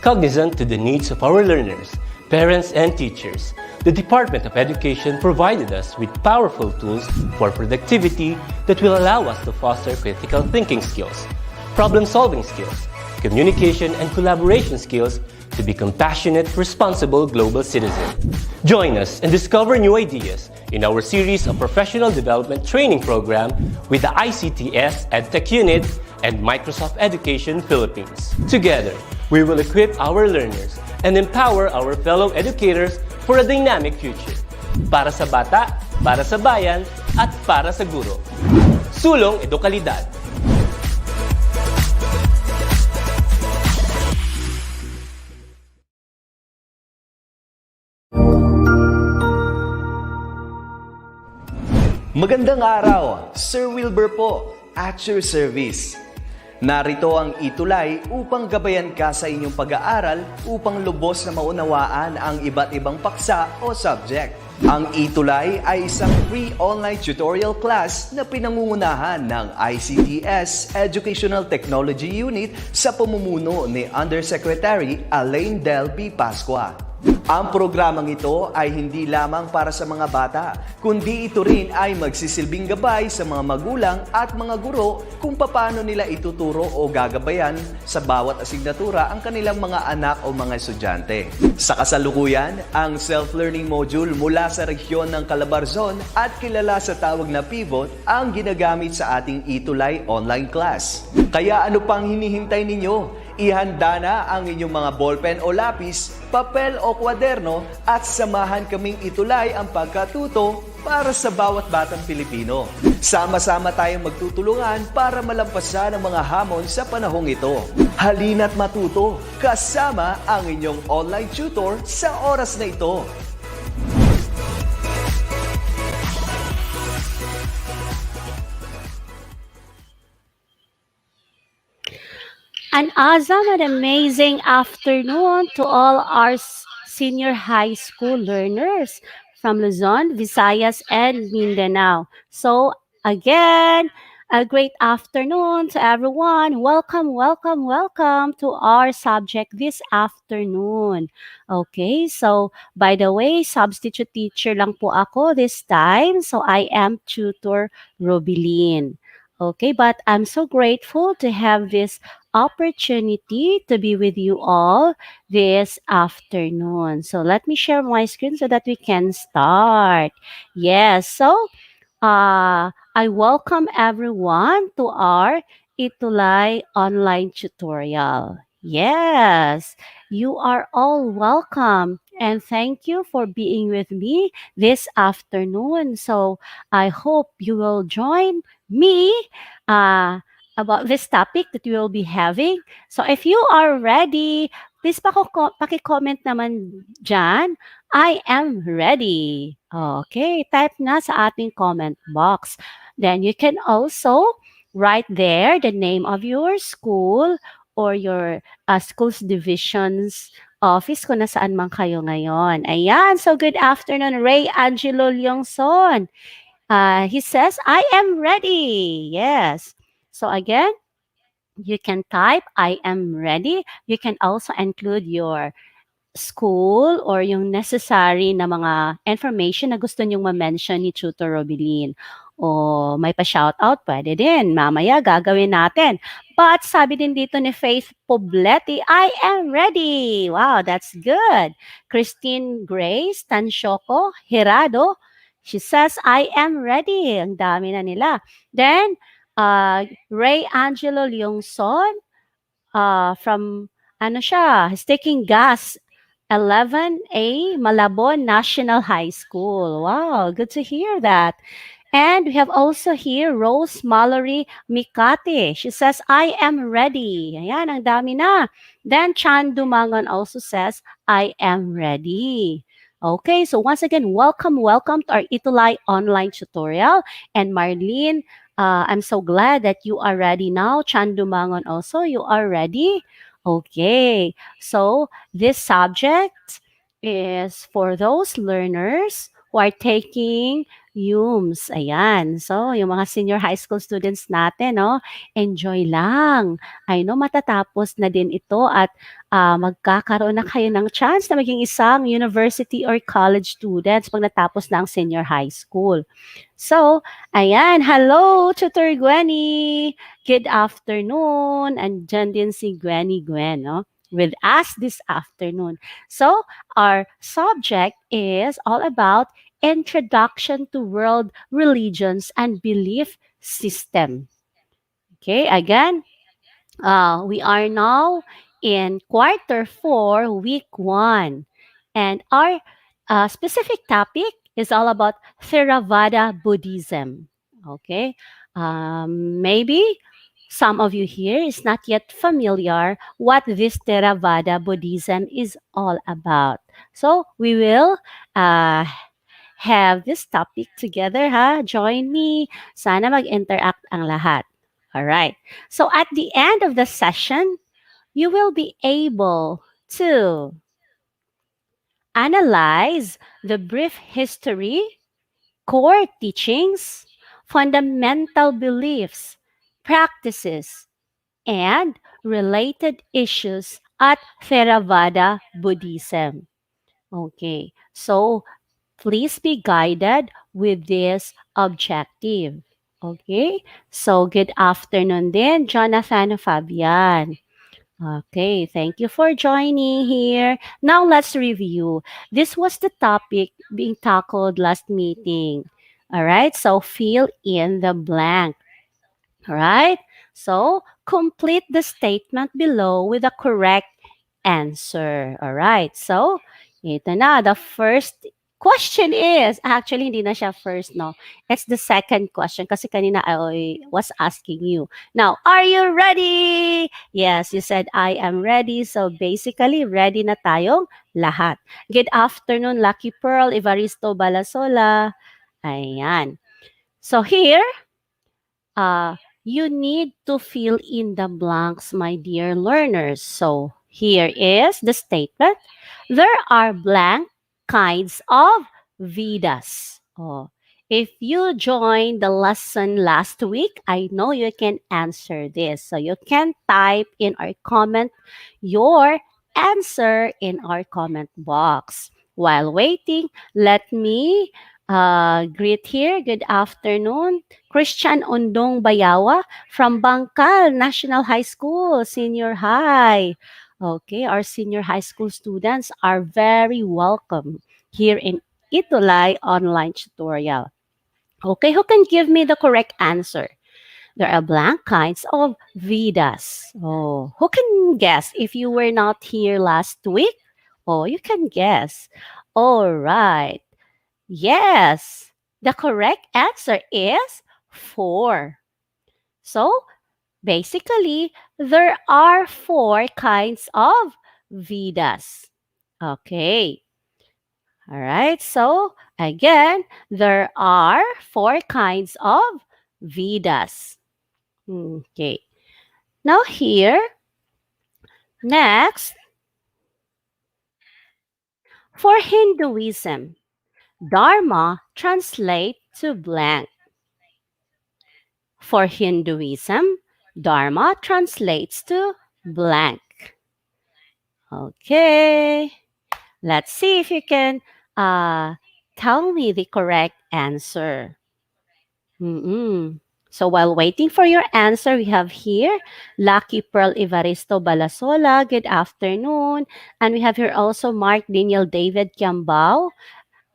Cognizant to the needs of our learners, parents, and teachers, the Department of Education provided us with powerful tools for productivity that will allow us to foster critical thinking skills, problem-solving skills, communication and collaboration skills to be compassionate, responsible global citizens. Join us and discover new ideas in our series of professional development training program with the ICTS Edtech Unit and Microsoft Education Philippines. Together, we will equip our learners and empower our fellow educators for a dynamic future. Para sa bata, para sa bayan, at para sa guro. Sulong Edukalidad. Magandang araw, Sir Wilbur po, at your service. Narito ang ETUlay upang gabayan ka sa inyong pag-aaral upang lubos na maunawaan ang iba't ibang paksa o subject. Ang ETUlay ay isang free online tutorial class na pinangungunahan ng ICTS Educational Technology Unit sa pamumuno ni Undersecretary Elaine Del B. Pascua. Ang programang ito ay hindi lamang para sa mga bata, kundi ito rin ay magsisilbing gabay sa mga magulang at mga guro kung paano nila ituturo o gagabayan sa bawat asignatura ang kanilang mga anak o mga estudyante. Sa kasalukuyan, ang self-learning module mula sa rehiyon ng Calabarzon at kilala sa tawag na pivot ang ginagamit sa ating ETUlay online class. Kaya ano pang hinihintay ninyo? Ihanda na ang inyong mga ballpen o lapis, papel o kwaderno at samahan kaming itulay ang pagkatuto para sa bawat batang Pilipino. Sama-sama tayong magtutulungan para malampasan ang mga hamon sa panahong ito. Halina't matuto kasama ang inyong online tutor sa oras na ito. An awesome and amazing afternoon to all our senior high school learners from Luzon, Visayas, and Mindanao. So again, a great afternoon to everyone. Welcome, welcome, welcome to our subject this afternoon. Okay, so by the way, substitute teacher lang po ako this time. So I am Tutor Robilin. Okay, but I'm so grateful to have this opportunity to be with you all this afternoon. So let me share my screen so that we can start. Yes, so I welcome everyone to our ETUlay online tutorial. Yes, you are all welcome and thank you for being with me this afternoon. So I hope you will join me about this topic that we will be having. So if you are ready, please paki-comment naman dyan. I am ready. Okay, type na sa ating comment box. Then you can also write there the name of your school or your school's division's office kung nasaan man kayo ngayon. Ayan, so good afternoon, Ray Angelo Leongson. He says, I am ready. Yes. So again, you can type, I am ready. You can also include your school or yung necessary na mga information na gusto nyong ma-mention ni Tutor Robilin. O may pa-shoutout, pwede din. Mamaya gagawin natin. But sabi din dito ni Faith Poblete, I am ready. Wow, that's good. Christine Grace Tansyoko Hirado, she says, I am ready. Ang dami na nila. Then, Ray Angelo Leongson from, he's taking gas 11A Malabon National High School. Wow, good to hear that. And we have also here Rose Mallory Mikate. She says, I am ready. Ayan, ang dami na. Then Chan Dumangon also says, I am ready. Okay, so once again, welcome to our ETUlay online tutorial. And Marlene, I'm so glad that you are ready now. Chan Dumangon also, you are ready? Okay, so this subject is for those learners who are taking Yums. Ayan. So, yung mga senior high school students natin, no, enjoy lang. I know matatapos na din ito at magkakaroon na kayo ng chance na maging isang university or college students pag natapos na ang senior high school. So, ayan. Hello, Tutor Gwenny. Good afternoon. Andyan din si Gwen, no? With us this afternoon. So, our subject is all about Introduction to World Religions and Belief System. Okay, again, we are now in quarter 4, week 1. And our specific topic is all about Theravada Buddhism. Okay, maybe some of you here is not yet familiar what this Theravada Buddhism is all about. So we will have this topic together, ha? Join me. Sana mag-interact ang lahat. All right. So at the end of the session, you will be able to analyze the brief history, core teachings, fundamental beliefs, practices, and related issues at Theravada Buddhism. Okay, so please be guided with this objective. Okay, so good afternoon din, Jonathan Fabian. Okay, thank you for joining here. Now let's review. This was the topic being tackled last meeting. All right, so fill in the blank. All right, so complete the statement below with the correct answer. All right, so ito na. The first question is, actually hindi na siya first, no? It's the second question kasi kanina I was asking you. Now, are you ready? Yes, you said I am ready. So basically, ready na tayong lahat. Good afternoon, Lucky Pearl, Evaristo Balasola. Ayan. So here, you need to fill in the blanks, my dear learners. So here is the statement. There are blank kinds of Vedas. Oh, if you joined the lesson last week, I know you can answer this. So you can type in our comment your answer in our comment box. While waiting, let me greet here. Good afternoon. Christian Ondong Bayawa from Bangkal National High School, Senior High. Okay, our senior high school students are very welcome here in ETUlay online tutorial. Okay, who can give me the correct answer? There are blank kinds of Vedas. Oh, who can guess if you were not here last week? Oh, you can guess. All right. Yes, the correct answer is 4. So, basically, there are 4 kinds of Vedas. Okay. All right. So, again, there are 4 kinds of Vedas. Okay. Now, here, next, for Hinduism, Dharma translate to blank. For Hinduism, Dharma translates to blank. Okay. Let's see if you can tell me the correct answer. So while waiting for your answer, we have here Lucky Pearl Evaristo Balasola. Good afternoon. And we have here also Mark Daniel David Kiambao.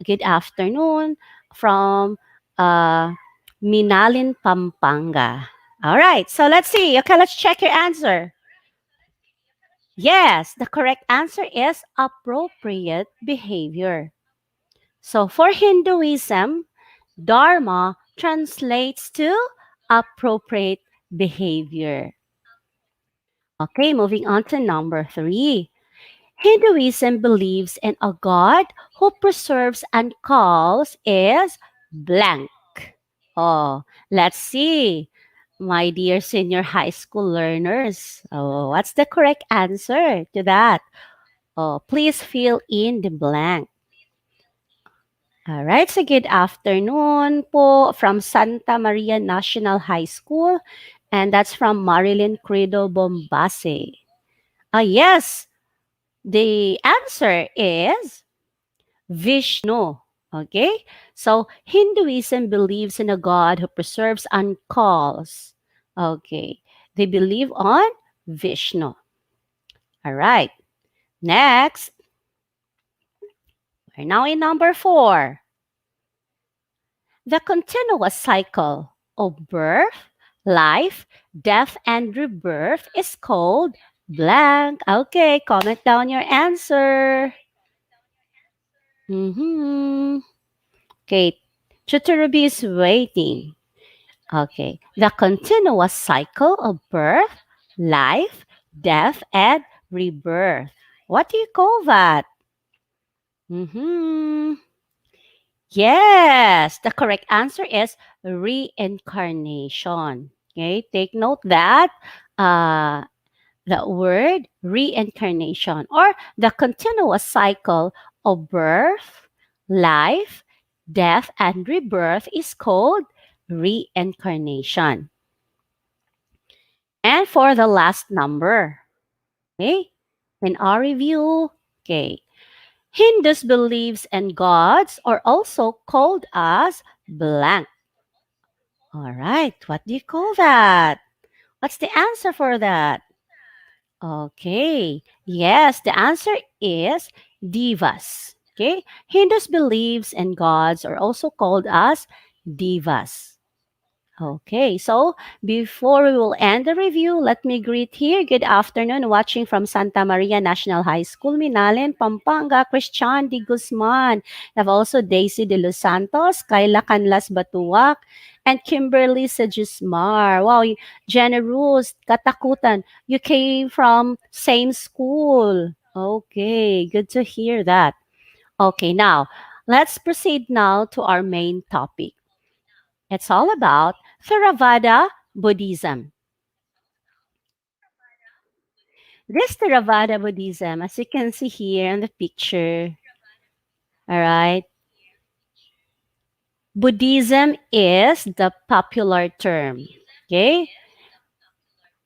Good afternoon from Minalin, Pampanga. All right, so let's see. Okay, let's check your answer. Yes, the correct answer is appropriate behavior. So for Hinduism, Dharma translates to appropriate behavior. Okay, moving on to number 3. Hinduism believes in a God who preserves and calls is blank. Oh, let's see. My dear senior high school learners, oh, what's the correct answer to that? Oh, please fill in the blank. Alright, so good afternoon po from Santa Maria National High School. And that's from Marilyn Credo Bombase. Yes, the answer is Vishnu. Okay, so Hinduism believes in a God who preserves and calls. Okay, they believe on Vishnu. All right, next, we're now in number 4. The continuous cycle of birth, life, death, and rebirth is called blank. Okay, comment down your answer. Mm-hmm. Okay, Chuturubi is waiting. Okay, the continuous cycle of birth, life, death, and rebirth. What do you call that? Mm-hmm. Yes, the correct answer is reincarnation. Okay, take note that uh, the word reincarnation or the continuous cycle of birth, life, death, and rebirth is called reincarnation. And for the last number, okay, in our review, okay, Hindus beliefs and gods are also called as blank. All right, what do you call that? What's the answer for that? Okay, yes, the answer is divas. Okay, Hindus beliefs and gods are also called as divas. Okay, so before we will end the review, let me greet here. Good afternoon, watching from Santa Maria National High School, Minalin, Pampanga, Christian de Guzman. We have also Daisy de Los Santos, Kayla Canlas Batuak, and Kimberly Sejusmar. Wow, Jenna Rules, Katakutan, you came from same school. Okay, good to hear that. Okay, now let's proceed now to our main topic. It's all about Theravada Buddhism. This Theravada Buddhism, as you can see here in the picture, all right, Buddhism is the popular term. Okay?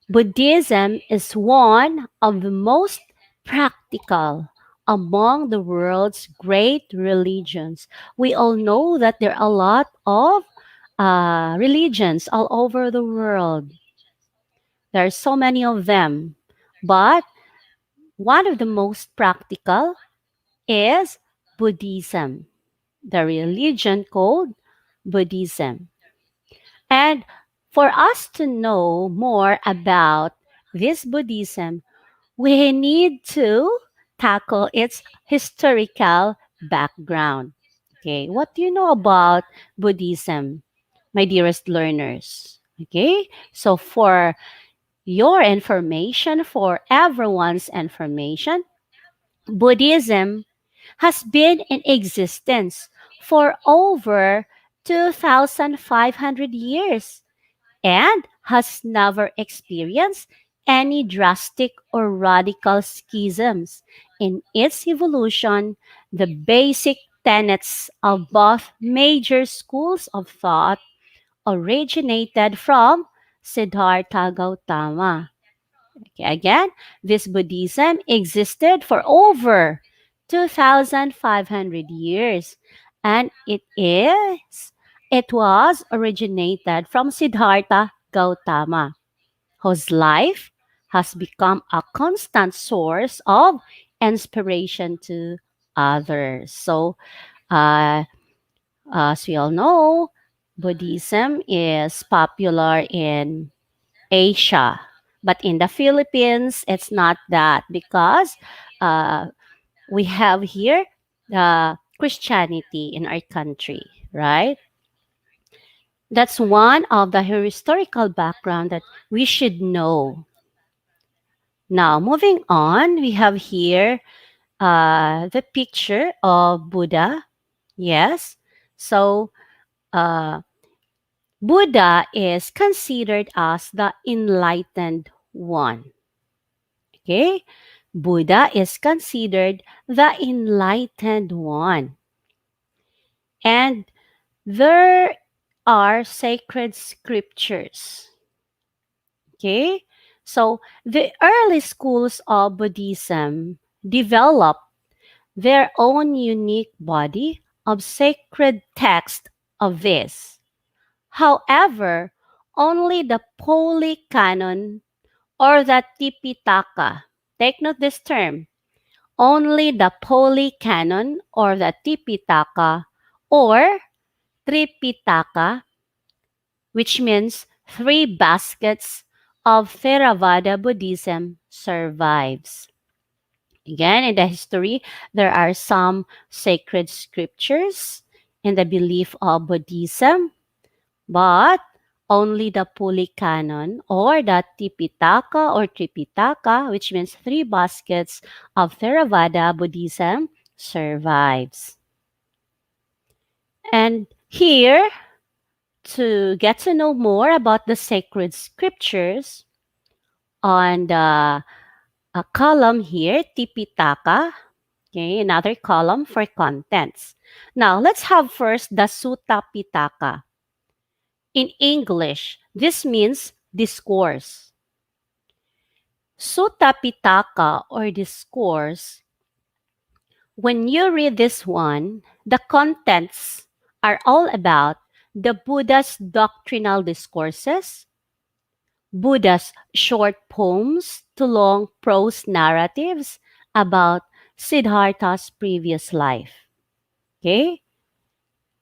Buddhism is one of the most practical among the world's great religions. We all know that there are a lot of religions all over the world. There are so many of them. But one of the most practical is Buddhism, the religion called Buddhism. And for us to know more about this Buddhism, we need to tackle its historical background. Okay, what do you know about Buddhism, my dearest learners? Okay, so for your information, for everyone's information, Buddhism has been in existence for over 2,500 years and has never experienced any drastic or radical schisms. In its evolution, the basic tenets of both major schools of thought originated from Siddhartha Gautama. Okay, again, this Buddhism existed for over 2,500 years and it was originated from Siddhartha Gautama, whose life has become a constant source of inspiration to others. So, uh, as we all know, Buddhism is popular in Asia. But in the Philippines, it's not that because uh, we have here the Christianity in our country, right? That's one of the historical background that we should know. Now, moving on, we have here the picture of Buddha. Yes. So, uh, Buddha is considered as the enlightened one. Okay? Buddha is considered the enlightened one. And there are sacred scriptures. Okay? So the early schools of Buddhism developed their own unique body of sacred text of this. However, only the Pali Canon or the Tipitaka, take note this term, only the Pali Canon or the Tipitaka or Tripitaka, which means three baskets of Theravada Buddhism, survives. Again, in the history, there are some sacred scriptures in the belief of Buddhism, but only the Pali Canon or the Tipitaka or Tripitaka, which means three baskets of Theravada Buddhism, survives. And here, to get to know more about the sacred scriptures, on the column here, Tipitaka, okay, another column for contents. Now, let's have first the Sutta Pitaka. In English, this means discourse. Sutta Pitaka or discourse, when you read this one, the contents are all about the Buddha's doctrinal discourses, Buddha's short poems to long prose narratives about Siddhartha's previous life. Okay?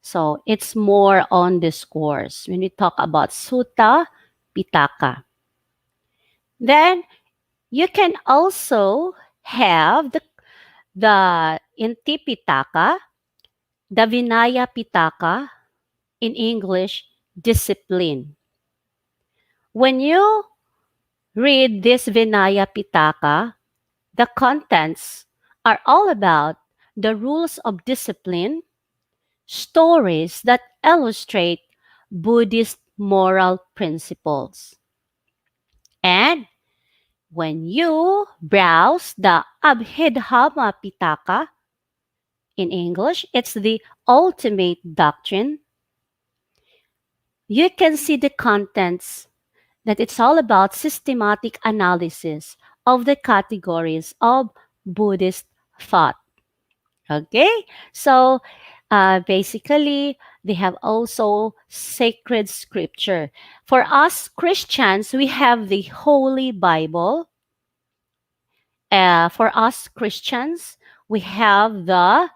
So it's more on discourse when we talk about Sutta Pitaka. Then you can also have the in Tipitaka, the Vinaya Pitaka, in English, discipline. When you read this Vinaya Pitaka, the contents are all about the rules of discipline, stories that illustrate Buddhist moral principles. And when you browse the Abhidhamma Pitaka, in English, it's the ultimate doctrine, you can see the contents that it's all about systematic analysis of the categories of Buddhist thought. Okay, so basically, they have also sacred scripture. For us Christians, we have the Holy Bible. For us Christians, we have the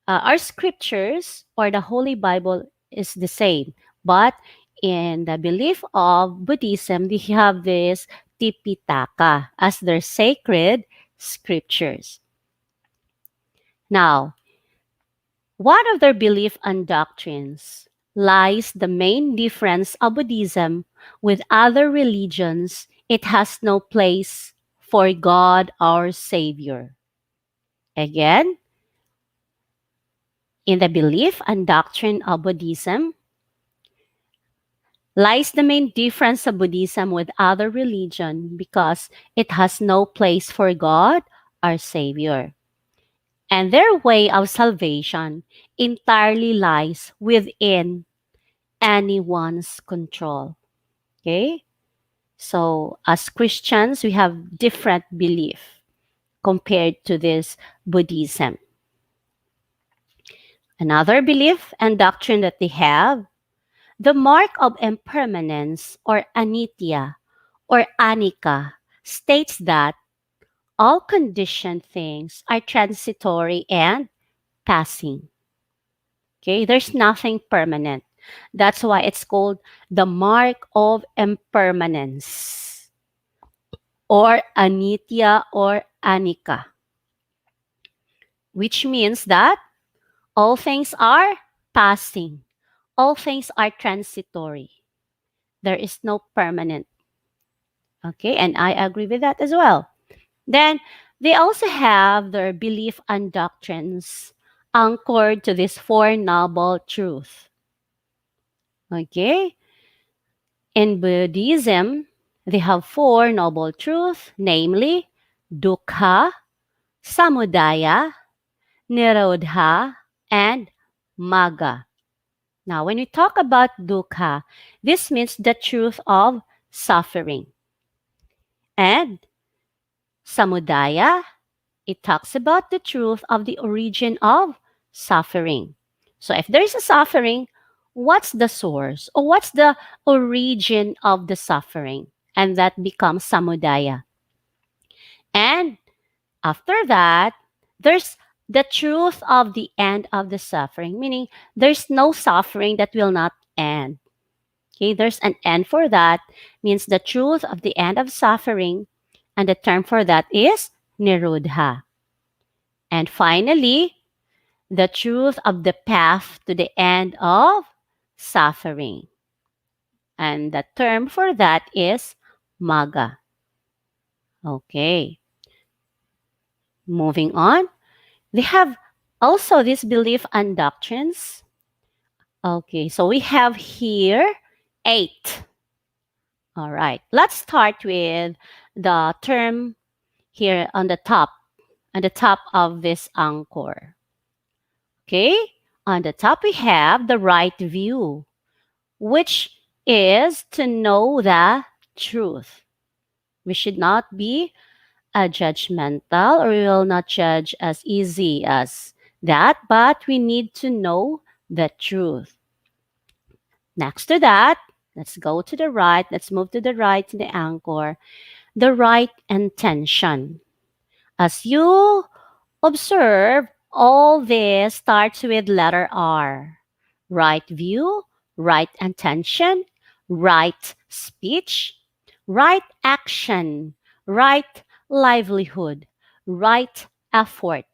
our scriptures or the Holy Bible is the same, but in the belief of Buddhism, they have this Tipitaka as their sacred scriptures. Now, one of their belief and doctrines lies the main difference of Buddhism with other religions. It has no place for God our Savior. Again, in the belief and doctrine of Buddhism lies the main difference of Buddhism with other religion because it has no place for God our Savior. And their way of salvation entirely lies within anyone's control. Okay? So, as Christians, we have different belief compared to this Buddhism. Another belief and doctrine that they have, the mark of impermanence or anitya or anicca states that all conditioned things are transitory and passing. Okay, there's nothing permanent. That's why it's called the mark of impermanence or anitya or anicca, which means that all things are passing. All things are transitory. There is no permanent. Okay, and I agree with that as well. Then they also have their belief and doctrines anchored to this Four Noble Truth. Okay, in Buddhism, they have Four Noble Truths, namely Dukkha, Samudaya, Nirodha, and magga. Now, when we talk about dukkha, this means the truth of suffering. And samudaya, it talks about the truth of the origin of suffering. So if there is a suffering, what's the source or what's the origin of the suffering? And that becomes samudaya. And after that, there's the truth of the end of the suffering, meaning there's no suffering that will not end. Okay, there's an end for that, means the truth of the end of suffering, and the term for that is nirodha. And finally, the truth of the path to the end of suffering. And the term for that is magga. Okay, moving on. They have also this belief and doctrines. Okay, so we have here 8. All right, let's start with the term here on the top of this anchor. Okay, on the top we have the right view, which is to know the truth. We should not be judgmental, or we will not judge as easy as that, but we need to know the truth. Next to that, let's go to the right. Let's move to the right to the anchor. The right intention. As you observe, all this starts with letter R. Right view, right intention, right speech, right action, right livelihood, right effort,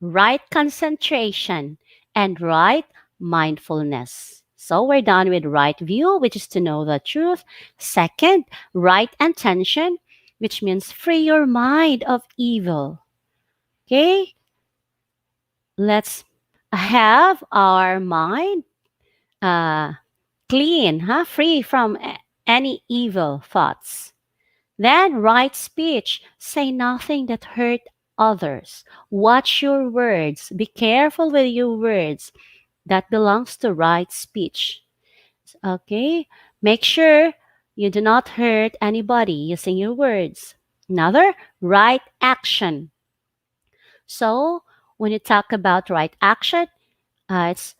right concentration, and right mindfulness. So we're done with right view, which is to know the truth. Second, right intention, which means free your mind of evil. Okay? Let's have our mind clean, free from any evil thoughts. Then right speech, say nothing that hurt others. Watch your words. Be careful with your words. That belongs to right speech. Okay? Make sure you do not hurt anybody using your words. Another, right action. So, when you talk about right action, it's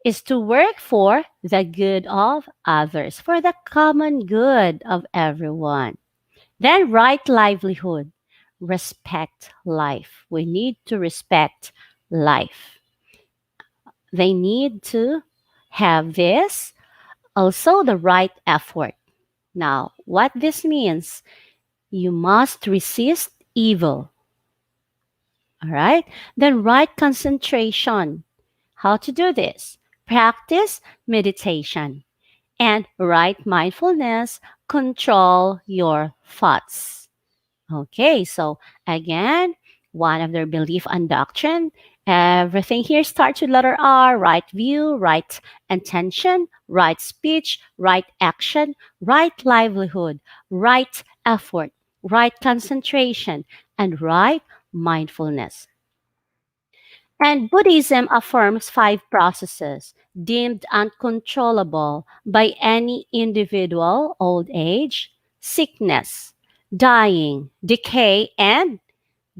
is to work for the good of others, for the common good of everyone. Then right livelihood, respect life. We need to respect life. They need to have this, also the right effort. Now, what this means, you must resist evil. All right? Then right concentration. How to do this? Practice meditation. And right mindfulness, control your thoughts. Okay, so again, one of their belief and doctrine. Everything here starts with letter R, right view, right intention, right speech, right action, right livelihood, right effort, right concentration, and right mindfulness. And Buddhism affirms 5 processes deemed uncontrollable by any individual: old age, sickness, dying, decay, and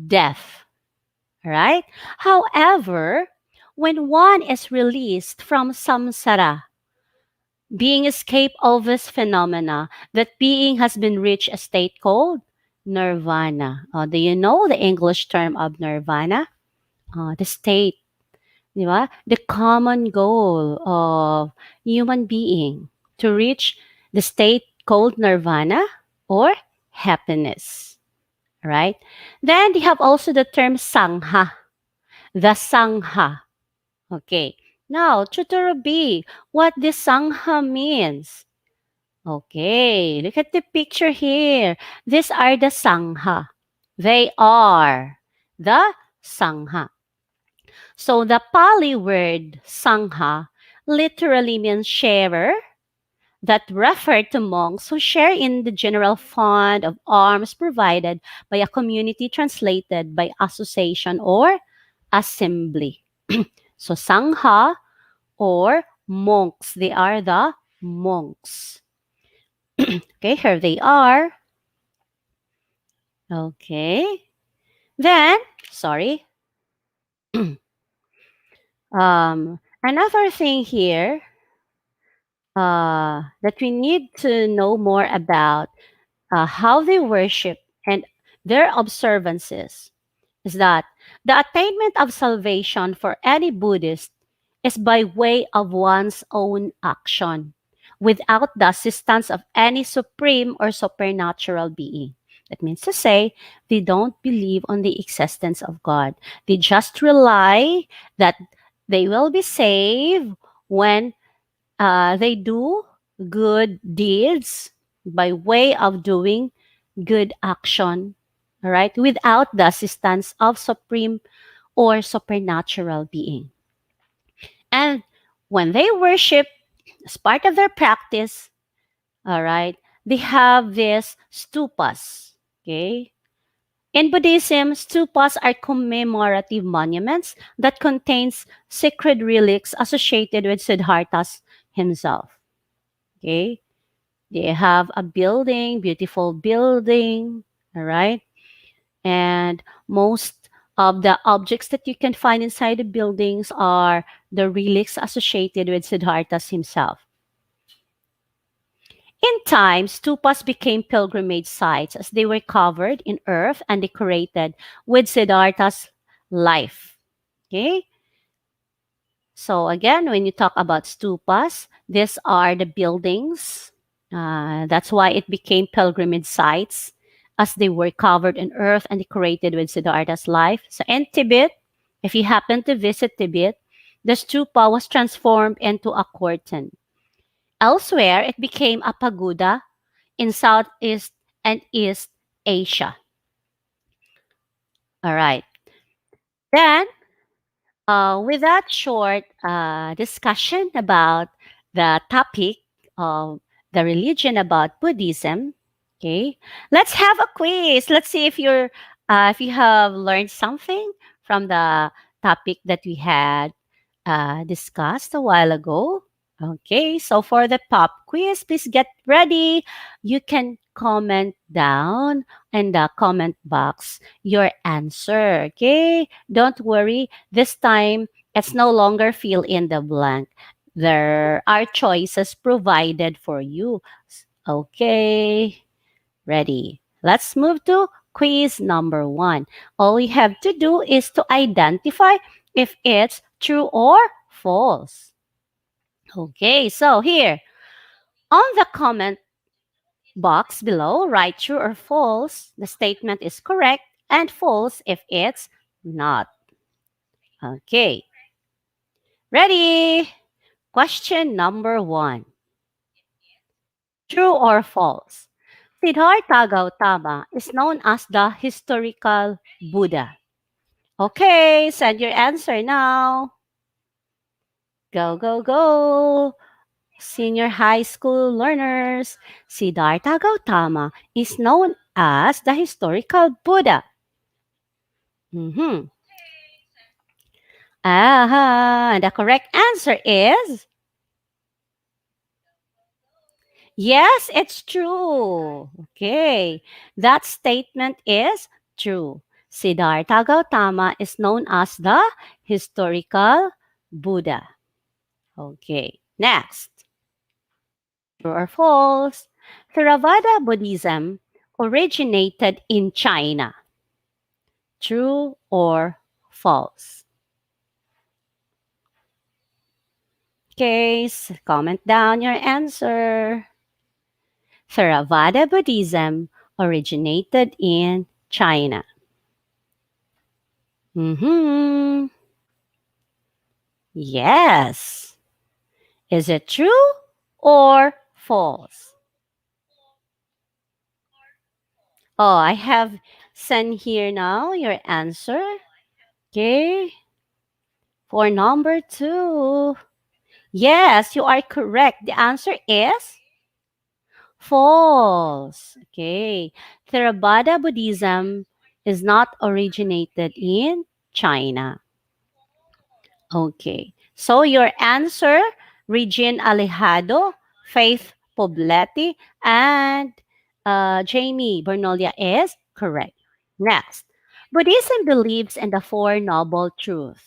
death. Right? However, when one is released from samsara, being escaped of this phenomena, that being has been reached a state called nirvana. Do you know the English term of nirvana? The state, di ba? The common goal of human being to reach the state called nirvana or happiness, right? Then they have also the term sangha, the sangha. Okay. Now, Tutor B, what this sangha means? Okay, look at the picture here. These are the sangha. They are the sangha. So the Pali word sangha literally means sharer, that refer to monks who share in the general fund of alms provided by a community, translated by association or assembly. So Sangha or monks, they are the monks. Okay, here they are. Okay. Then, sorry. Another thing here that we need to know more about how they worship and their observances is that the attainment of salvation for any Buddhist is by way of one's own action, without the assistance of any supreme or supernatural being. That means to say, they don't believe on the existence of God. They just rely that they will be saved when they do good deeds by way of doing good action, all right, without the assistance of supreme or supernatural being. And when they worship, as part of their practice, all right, they have this stupas, okay? In Buddhism, stupas are commemorative monuments that contains sacred relics associated with Siddhartha himself, okay? They have a building, beautiful building, all right? And most of the objects that you can find inside the buildings are the relics associated with Siddhartha himself. In time, stupas became pilgrimage sites as they were covered in earth and decorated with Siddhartha's life. Okay? So again, when you talk about stupas, these are the buildings. That's why it became pilgrimage sites as they were covered in earth and decorated with Siddhartha's life. So in Tibet, if you happen to visit Tibet, the stupa was transformed into a curtain. Elsewhere, it became a pagoda in Southeast and East Asia. All right. Then, with that short discussion about the topic of the religion about Buddhism, okay, let's have a quiz. Let's see if you have learned something from the topic that we had discussed a while ago. Okay, so for the pop quiz, please get ready. You can comment down in the comment box your answer. Okay, don't worry. This time, it's no longer fill in the blank. There are choices provided for you. Okay, ready. Let's move to quiz number 1. All you have to do is to identify if it's true or false. Okay, so here on the comment box below, write true or false. The statement is correct and false if it's not. Okay, ready? Question number 1. True or false? Siddhartha Gautama is known as the historical Buddha. Okay, send your answer now. Go, go, go. Senior high school learners, Siddhartha Gautama is known as the historical Buddha. Mm-hmm. The correct answer is yes, it's true. Okay, that statement is true. Siddhartha Gautama is known as the historical Buddha. Okay, next. True or false? Theravada Buddhism originated in China. True or false? Okay, comment down your answer. Theravada Buddhism originated in China. Mm-hmm. Yes. Is it true or false? Oh, I have sent here now your answer. Okay. For number 2. Yes, you are correct. The answer is false. Okay. Theravada Buddhism is not originated in China. Okay. So your answer, Regine Alejado, Faith Poblete, and Jamie Bernolia is correct. Next. Buddhism believes in the Four Noble Truths.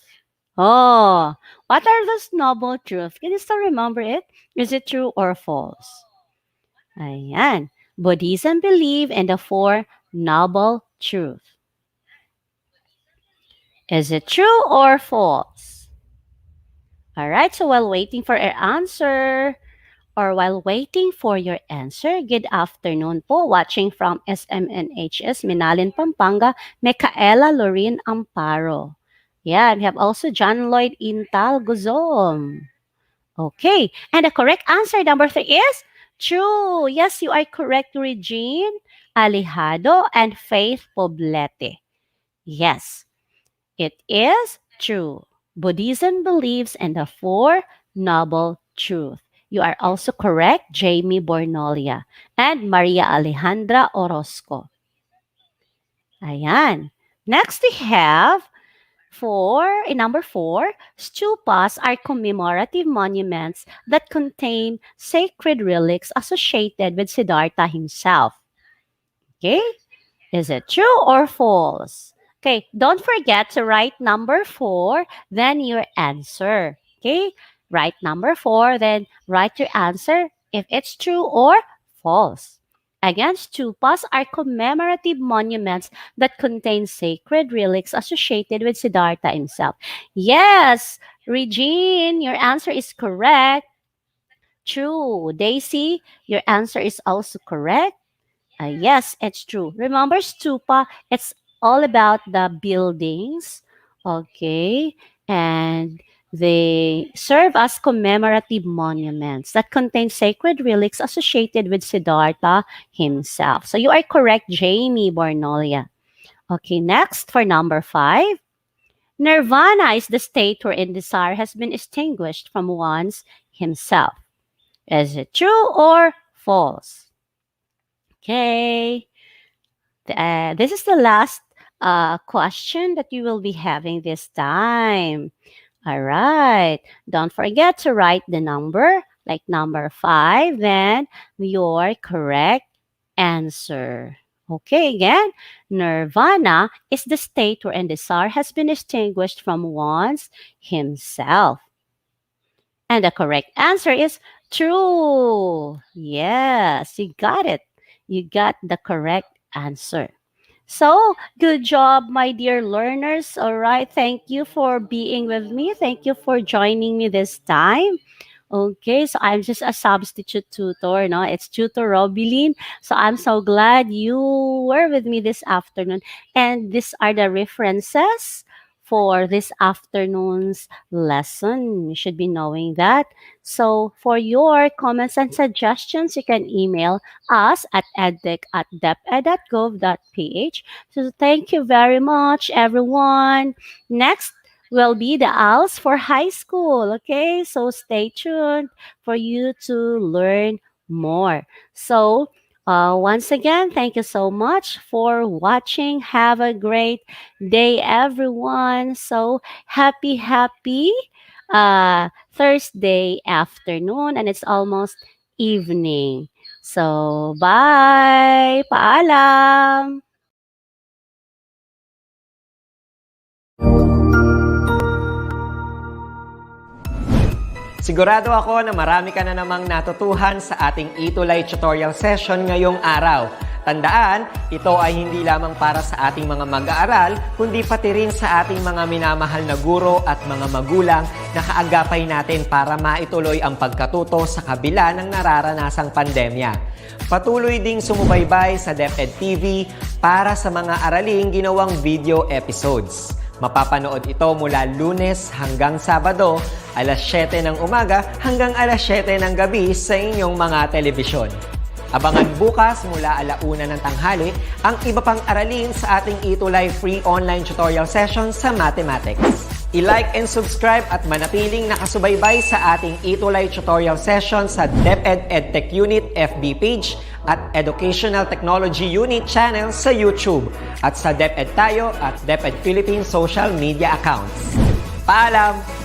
Oh, what are those noble truths? Can you still remember it? Is it true or false? Ayan. Buddhism believe in the Four Noble Truths. Is it true or false? All right, so while waiting for your answer, good afternoon po. Watching from SMNHS, Minalin, Pampanga, Micaela Lorin Amparo. Yeah, we have also John Lloyd Intal Guzom. Okay, and the correct answer, number 3, is true. Yes, you are correct, Regine Alejado and Faith Poblete. Yes, it is true. Buddhism believes in the Four Noble Truths. You are also correct, Jamie Bornolia and Maria Alejandra Orozco. Ayan. Next we have number 4, stupas are commemorative monuments that contain sacred relics associated with Siddhartha himself. Okay? Is it true or false? Okay, don't forget to write number 4, then your answer. Okay, write number 4, then write your answer if it's true or false. Again, stupas are commemorative monuments that contain sacred relics associated with Siddhartha himself. Yes, Regine, your answer is correct. True. Daisy, your answer is also correct. Yes, it's true. Remember, stupa, it's all about the buildings, okay? And they serve as commemorative monuments that contain sacred relics associated with Siddhartha himself. So you are correct, Jamie Bornolia. Okay, next for number 5. Nirvana is the state wherein desire has been extinguished from one's himself. Is it true or false? Okay. This is the last question that you will be having this time. All right. Don't forget to write the number, like number 5, then your correct answer. Okay, again, nirvana is the state wherein desire has been extinguished from one's himself. And the correct answer is true. Yes, you got it. You got the correct answer. So, good job, my dear learners. All right. Thank you for being with me. Thank you for joining me this time. Okay, so I'm just a substitute tutor, no? It's Tutor Robilin. So I'm so glad you were with me this afternoon. And these are the references for this afternoon's lesson. You should be knowing that. So for your comments and suggestions, you can email us at edtech@deped.gov.ph. So thank you very much, everyone. Next will be the ALS for high school. Okay, so stay tuned for you to learn more. So once again, thank you so much for watching. Have a great day, everyone. So happy Thursday afternoon, and it's almost evening. So bye. Paalam. Sigurado ako na marami ka na namang natutuhan sa ating ETUlay tutorial session ngayong araw. Tandaan, ito ay hindi lamang para sa ating mga mag-aaral, kundi pati rin sa ating mga minamahal na guro at mga magulang na kaagapay natin para maituloy ang pagkatuto sa kabila ng nararanasang pandemya. Patuloy ding sumubaybay sa DepEd TV para sa mga araling ginawang video episodes. Mapapanood ito mula Lunes hanggang Sabado, alas 7 ng umaga hanggang alas 7 ng gabi sa inyong mga telebisyon. Abangan bukas mula 1:00 ng tanghali ang iba pang aralin sa ating ETUlay free online tutorial session sa mathematics. I-like and subscribe at manatiling nakasubaybay sa ating ETUlay tutorial session sa DepEd Edtech Unit FB page at Educational Technology Unit channel sa YouTube at sa DepEd Tayo at DepEd Philippines social media accounts. Paalam!